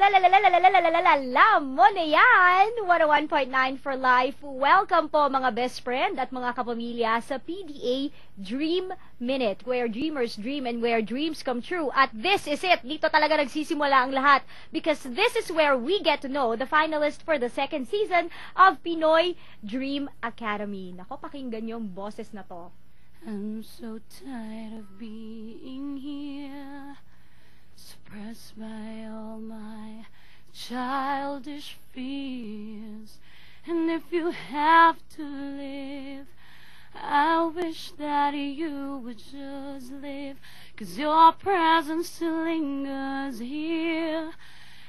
Alam mo na yan! 101.9 for life. Welcome po mga best friend at mga kapamilya sa PDA Dream Minute, where dreamers dream and where dreams come true. At this is it. Dito talaga nagsisimula ang lahat because this is where we get to know the finalist for the second season of Pinoy Dream Academy. Nako, pakinggan yung boses na to. I'm so tired of being here, suppressed by all my childish fears. And if you have to live, I wish that you would just live, 'cause your presence still lingers here,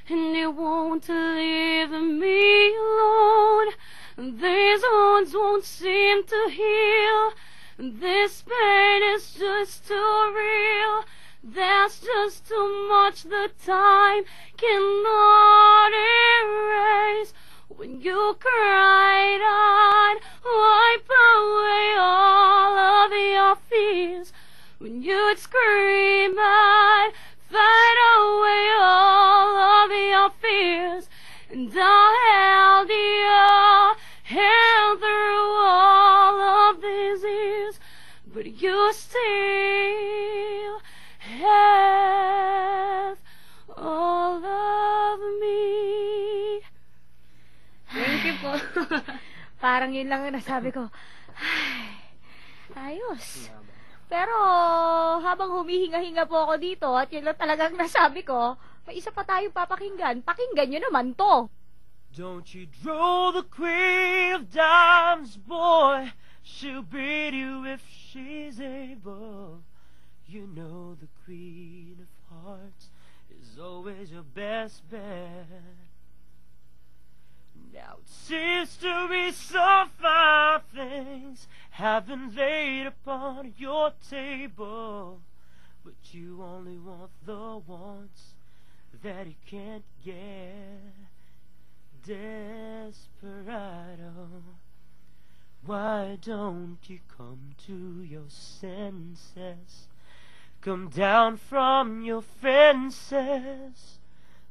and it won't leave me alone. These wounds won't seem to heal. This pain is just too real. There's just too much the time cannot erase. When you cried, I'd wipe away all of your fears. When you'd scream, I'd fight away all of your fears. And I held your hand through all of these years, but you still have all of me. Thank you po. Parang yun lang ang nasabi ko. Ay, ayos. Pero habang humihinga-hinga po ako dito at yun lang talagang nasabi ko, may isa pa tayong papakinggan. Pakinggan nyo naman to. Don't you draw the queen of diamonds, boy. She'll beat you if she's able. You know the queen of hearts is always your best bet. Now it seems to be some fine things have been laid upon your table, but you only want the ones that you can't get. Desperado, why don't you come to your senses? Come down from your fences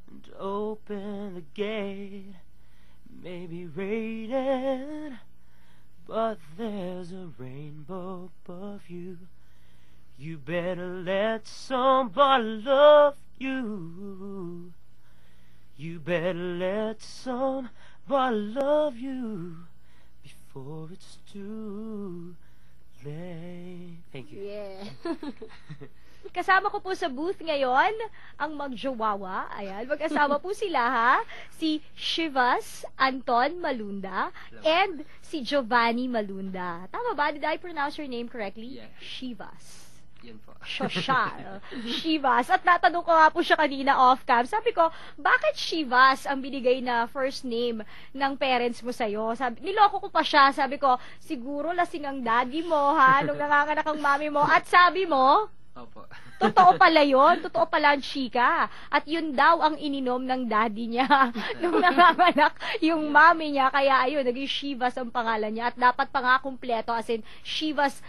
and open the gate. Maybe raining, but there's a rainbow above you. You better let somebody love you. You better let somebody love you before it's too late. Thank you. Yeah. Kasama ko po sa booth ngayon ang magjowawa. Ayan, mag-asama po sila ha. Si Shivas Anton Malunda and si Giovanni Malunda. Tama ba? Did I pronounce your name correctly? Yeah. Shivas. Yan po. Shoshal. Shivas. At natanong ko nga po siya kanina off-cam. Sabi ko, bakit Shivas ang binigay na first name ng parents mo sa'yo? Sabi, niloko ko pa siya. Sabi ko, siguro lasing ang daddy mo, ha? Nung nanganganak ang mami mo. At sabi mo, Opo. totoo pala yun. Totoo pala ang chika. At yun daw ang ininom ng daddy niya nung nanganganak yung mami niya. Kaya ayun, naging Shivas ang pangalan niya. At dapat pa nga kumpleto as in Shivas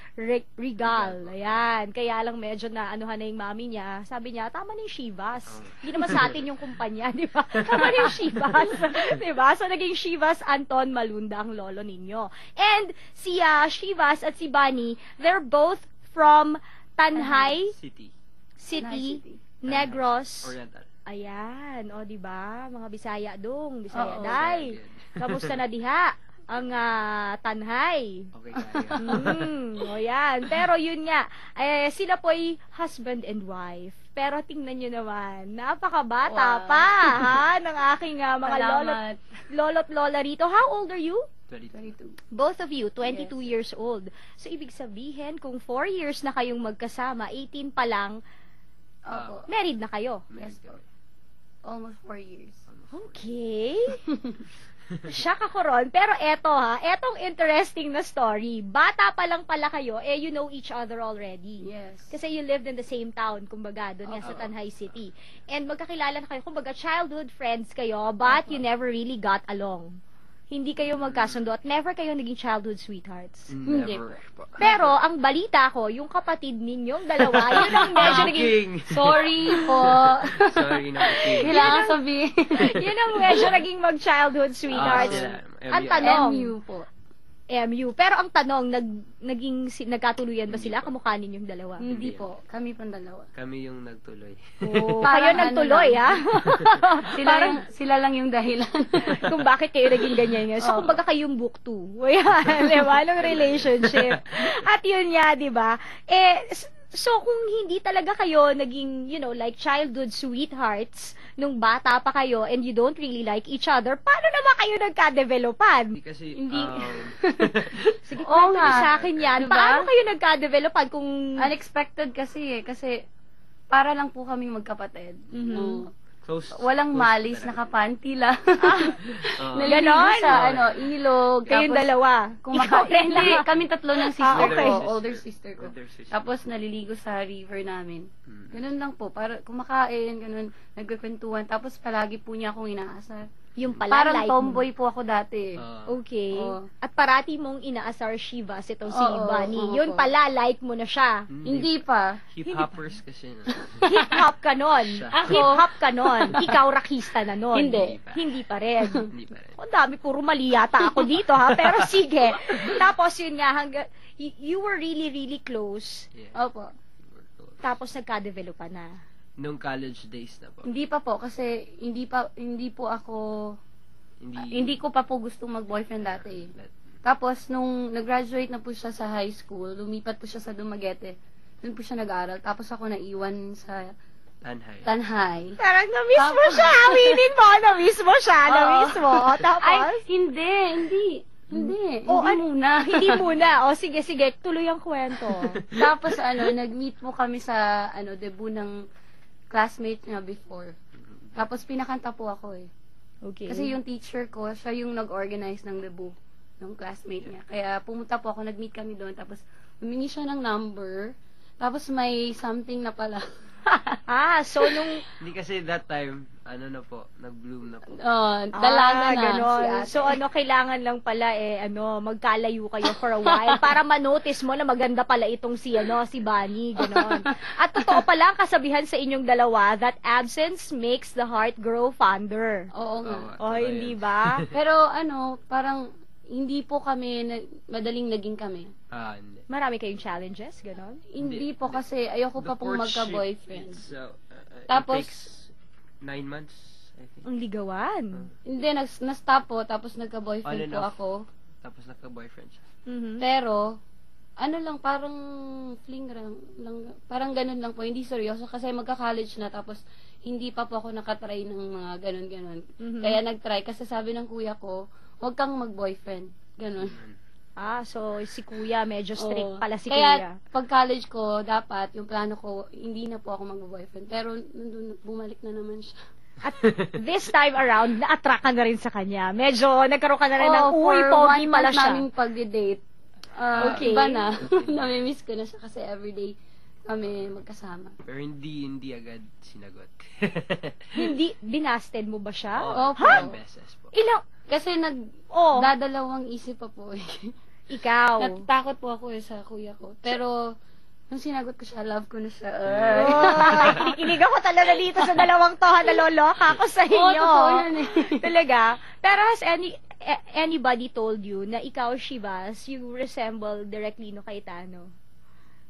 Regal. Ayan. Kaya lang medyo na anuhan na yung mami niya. Sabi niya, tama na yung Shivas. Hindi naman sa atin yung kumpanya, di ba? Tama na yung Shivas. Di ba? So naging Shivas Anton Malunda ang lolo ninyo. And si Shivas at si Bunny, they're both from Tanhay City. City, City. Negros. Oriental. Ayan, o di ba? Mga Bisaya dong, Bisaya Oo, day. Kamusta na diha ang Tanhay? Okay, kaya. O yan. Pero yun nga, sila po'y husband and wife. Pero tingnan nyo naman, napakabata Wow. pa, ha? Ng aking mga Salamat. lolo't lola rito. How old are you? 22. 22. Both of you, 22 Yes. years old. So, ibig sabihin, kung 4 years na kayong magkasama, 18 pa lang, Opo. married na kayo. Yes po. Almost 4 years. Okay. Shock ako ron. Pero eto etong interesting na story. Bata pa lang pala kayo, you know each other already. Yes. Kasi you lived in the same town, kumbaga, doon nga sa Opo. Tanhay City. And magkakilala na kayo, kumbaga, childhood friends kayo, but Opo. you never really got along. hindi kayo magkasundo at never kayo naging childhood sweethearts. Hindi. Never po. Pero, ang balita ko, yung kapatid ninyong dalawa, yun ang medyo naging, King. Sorry po. Sorry na King. Kailangan sabihin. yun ang medyo naging mag-childhood sweethearts. sila. Ang tanong, MU po. MU. Pero ang tanong, nagkatuluyan ba sila? Kamukha ninyong dalawa? Hindi po. Kami pang dalawa. Kami yung nagtuloy. Oh, kayo Parang nagtuloy, ha? Sila lang yung dahilan. Kung bakit kayo naging ganyan nga. So, Oo. kumbaga kayong book 2. Ayan, di ba? Anong relationship. At yun nga, di ba? So, kung hindi talaga kayo naging, like childhood sweethearts nung bata pa kayo and you don't really like each other, paano naman kayo nagka-developan? Hindi kasi, Hindi. Sige, Oo kwento nga. niyo sa akin yan. Diba? Paano kayo nagka-developan kung... Unexpected kasi eh. Kasi para lang po kaming magkapatid. Mhm. No. close. Walang close malis, talaga. nakapanty lang. Oo. Naliligo Ganon? sa Kayong inilog. tapos dalawa. Ikaw rin Hindi, lang. kami tatlo ng sister okay. ko. Older sister ko. Older sister. Tapos naliligo sa river namin. Mm. Ganun lang po. Para kumakain, ganun. Nagkukwentuhan. Tapos palagi po niya akong inaasar. Yung pala, Parang like tomboy po ako dati. Okay. Oo. At parati mong inaasar Shivas itong si Oo, Bunny. oo, Yun oo. pala, like mo na siya. Hindi pa. Hip-hoppers kasi. Hip-hop ka nun. Siya. Ako? Hip-hop ka nun. Ikaw rakista na nun. Hindi. Hindi pa rin. Hindi pa rin. Ang dami, puro mali yata ako dito ha. Pero sige. Tapos yun nga, you were really, really close. Yeah. Opo. Tapos nagka-develop pa na. Nung college days na po. Hindi pa po kasi hindi po ako hindi ko pa po gustong mag-boyfriend dati. Tapos nung nag-graduate na po siya sa high school, lumipat po siya sa Dumaguete. Doon po siya nag-aaral. Tapos ako naiwan sa Tanhay. Tanhay. Parang na-miss mo Tapos- siya. Aminin mo, na-miss mo siya. Oo. Na-miss mo. Tapos? Ay, hindi. Oh, Hindi muna. Hindi muna. O, sige, tuloy ang kwento. Tapos nag-meet mo kami sa debut ng classmate niya before. Tapos pinakanta po ako eh. Okay. Kasi yung teacher ko, siya yung nag-organize ng debut ng classmate niya. Kaya pumunta po ako, nag-meet kami doon. Tapos humingi siya ng number. Tapos may something na pala. so nung... Hindi kasi that time, nag-bloom na po. Dalaga na ganon. si ate. So, kailangan lang pala, magkalayo kayo for a while para ma-notice mo na maganda pala itong si Bunny, ganon. At totoo pala ang kasabihan sa inyong dalawa that absence makes the heart grow fonder. Oo nga. O, hindi ba? Pero parang hindi po kami, madaling naging kami. Hindi. Marami kayong challenges, ganon? Hindi po kasi ayoko pa The pong courtship, magka-boyfriend. Tapos, Tapos- it takes 9 months, I think. Ang ligawan. Hindi, na-stop po, tapos nagka-boyfriend On and po off. ako. Tapos nagka-boyfriend siya. Mhm. Pero, lang, parang fling lang, parang ganun lang po, hindi seryoso kasi magka-college na tapos hindi pa po ako nakatry ng mga ganun-ganun. Mhm. Kaya nag-try kasi sabi ng kuya ko, huwag kang mag-boyfriend. Ganun. So si kuya, medyo strict Oo. pala si Kaya, kuya. pag college ko, dapat, yung plano ko, hindi na po ako mag-boyfriend. Pero, nandun, bumalik na naman siya. At this time around, na-attract ka na rin sa kanya. Medyo nagkaroon ka na rin ng, Oo, uy, for pogi 1 pala month siya. naming pag-date. Okay. Iba na. Namimiss ko na siya kasi everyday kami magkasama. Pero hindi agad sinagot. Hindi, binasted mo ba siya? Opo. Ilang beses po. Ilang, Kasi oh, dadalawang isip pa po eh. ikaw. Natatakot po ako sa kuya ko. Pero, nung sinagot ko siya, love ko na siya. Ay, kinikilig ako talaga dito sa dalawang to, ha, naloloka ako sa Oo, inyo. totoo yan eh. Talaga. Pero has anybody told you na ikaw, Shivas, you resemble directly no Cayetano?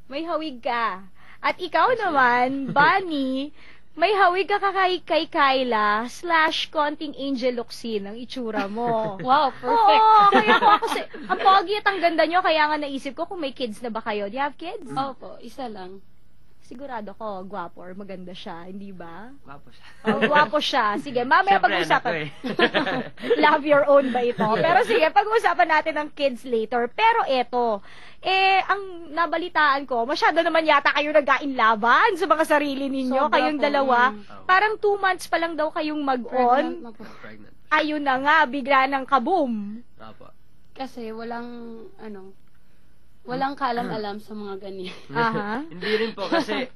May hawig ka. At ikaw naman, Bunny, may hawig ka kay Kyla / konting Angel Locsin ang itsura mo. Wow, perfect. Oo, kaya ako kasi, ang pogi at ang ganda nyo, kaya nga naisip ko kung may kids na ba kayo. Do you have kids? Opo, isa lang. Sigurado ko, gwapo or maganda siya, hindi ba? Gwapo siya. Gwapo siya. Sige, mamaya Siyempre, pag-usapan. anak ko Love your own ba ito? Pero sige, pag-usapan natin ng kids later. Pero eto, ang nabalitaan ko, masyado naman yata kayo nagkainlaban sa mga sarili ninyo, Sobra kayong po. dalawa. Oo. Parang 2 months pa lang daw kayong Pregnant mag-on. na po. Pregnant. Ayun na nga, bigla ng kaboom. Opo. Kasi walang kaalam-alam sa mga ganyan. Aha. Hindi rin po kasi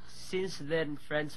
since then friends